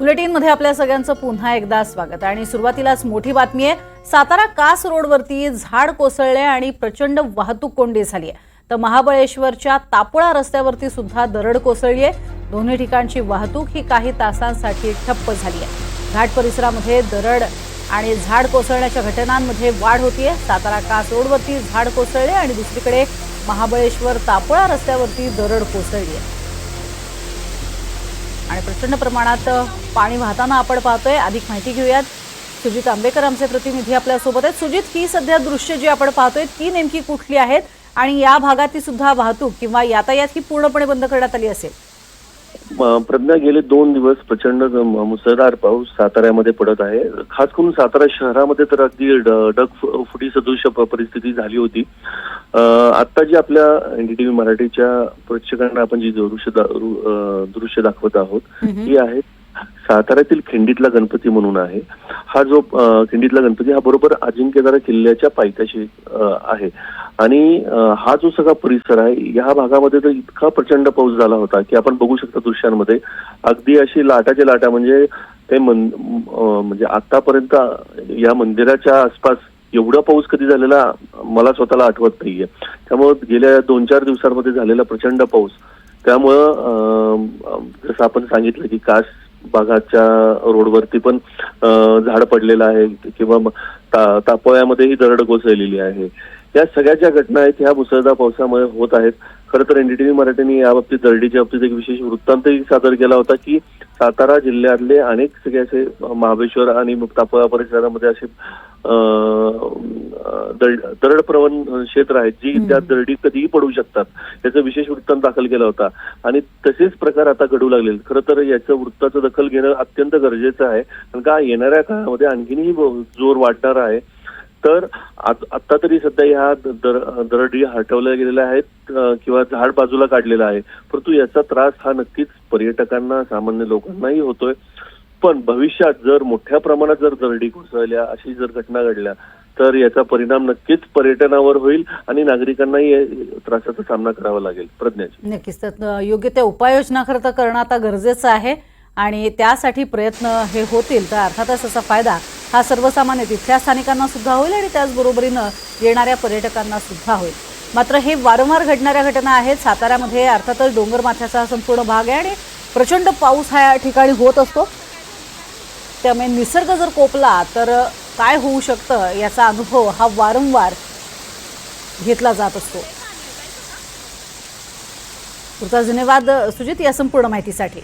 बुलेटिनमध्ये आपल्या सगळ्यांचं पुन्हा एकदा स्वागत आणि सुरुवातीलाच मोठी बातमी आहे। सातारा कास रोडवरती झाड कोसळले आणि प्रचंड वाहतूक कोंडी झाली आहे। तर महाबळेश्वरच्या तापोळा रस्त्यावरती सुद्धा दरड कोसळली आहे। दोन्ही ठिकाणची वाहतूक ही काही तासांसाठी ठप्प झाली आहे। घाट परिसरामध्ये दरड आणि झाड कोसळण्याच्या घटनांमध्ये वाढ होतीये। सातारा कास रोडवरती झाड कोसळले आणि दुसरीकडे महाबळेश्वर तापोळा रस्त्यावरती दरड कोसळली आहे आणि प्रचंड प्रमाणात पाणी वाहताना आपण पाहतोय। अधिक माहिती घेऊयात, सुजित आंबेकर आमचे प्रतिनिधी आपल्या सोबत आहेत। सुजित, ही सध्या दृश्य जी आपण पाहतोय ती नेमकी कुठली आहेत आणि या भागातली सुद्धा वाहतूक किंवा यातायात ही पूर्णपणे बंद करण्यात आली असेल? प्रज्ञा, गेले 2 दिवस प्रचंड मुसळधार पाऊस साताऱ्यामध्ये पडत आहे। खास करून सातारा शहरामध्ये तर अगदी ढगफुटी सदृश परिस्थिती झाली होती। आता जी आपल्या एनडीटीव्ही मराठीच्या प्रेक्षकांना आपण जी दृश्य दाखवत आहोत ही आहे साताऱ्यातील खिंडीतला गणपती म्हणून आहे। हा जो खिंडीतला गणपती हा बरोबर अजिंक्यतारा किल्ल्याच्या पायथ्याशी आहे आणि हा जो सगळा परिसर आहे या भागामध्ये तर इतका प्रचंड पाऊस झाला होता की आपण बघू शकता दृश्यांमध्ये अगदी अशी लाटाच्या लाटा, म्हणजे ते म्हणजे आतापर्यंत या मंदिराच्या आसपास एवढा पाऊस कधी झालेला मला स्वतःला आठवत नाहीये। त्यामुळे गेल्या 2-4 दिवसांमध्ये झालेला प्रचंड पाऊस, त्यामुळं जसं आपण सांगितलं की कास भागाच्या रोडवरती पण झाड पडलेलं आहे किंवा तापोळ्यामध्येही दरड कोसळलेली आहे। या सगळ्या ज्या घटना आहेत ह्या मुसळधार पावसामुळे होत आहेत। खरं तर एनडीटीव्ही मराठीने या बाबतीत दरडीच्या बाबतीत एक विशेष वृत्तांतही सादर केला होता की सातारा जिल्ह्यातले अनेक सगळे असे महाबळेश्वर आणि तापोळा परिसरामध्ये असे दरड प्रवण क्षेत्र आहेत जी त्या दरडी कधीही पडू शकतात, याचं विशेष वृत्तांत दाखल केला होता आणि तसेच प्रकार आता घडू लागले। खरं तर याचं वृत्ताचं दखल घेणं अत्यंत गरजेचं आहे, कारण का येणाऱ्या काळामध्ये आणखीनही जोर वाढणार आहे। तर आता तरी सध्या ह्या दरडी हटवल्या गेलेल्या आहेत किंवा झाड बाजूला काढलेलं आहे, परंतु याचा त्रास हा नक्कीच पर्यटकांना, सामान्य लोकांनाही होतोय। पण भविष्यात जर मोठ्या प्रमाणात जर दरडी कोसळल्या, अशी जर घटना घडल्या तर याचा परिणाम नक्कीच पर्यटनावर होईल आणि नागरिकांनाही त्रासाचा सामना करावा लागेल। प्रज्ञाची नक्कीच तर योग्य त्या उपाययोजना खरं तर करणं आता गरजेचं आहे आणि त्यासाठी प्रयत्न हे होतील तर अर्थातच असा फायदा हा सर्वसामान्य तिथल्या स्थानिकांना सुद्धा होईल आणि त्याचबरोबरीनं येणाऱ्या पर्यटकांना सुद्धा होईल। मात्र हे वारंवार घडणाऱ्या घटना आहेत। साताऱ्यामध्ये अर्थातच डोंगरमाथ्याचा संपूर्ण भाग आहे आणि प्रचंड पाऊस हा या ठिकाणी होत असतो, त्यामुळे निसर्ग जर कोपला तर काय होऊ शकतं याचा अनुभव हा वारंवार घेतला जात असतो। तुमचा धन्यवाद सुजित या संपूर्ण माहितीसाठी।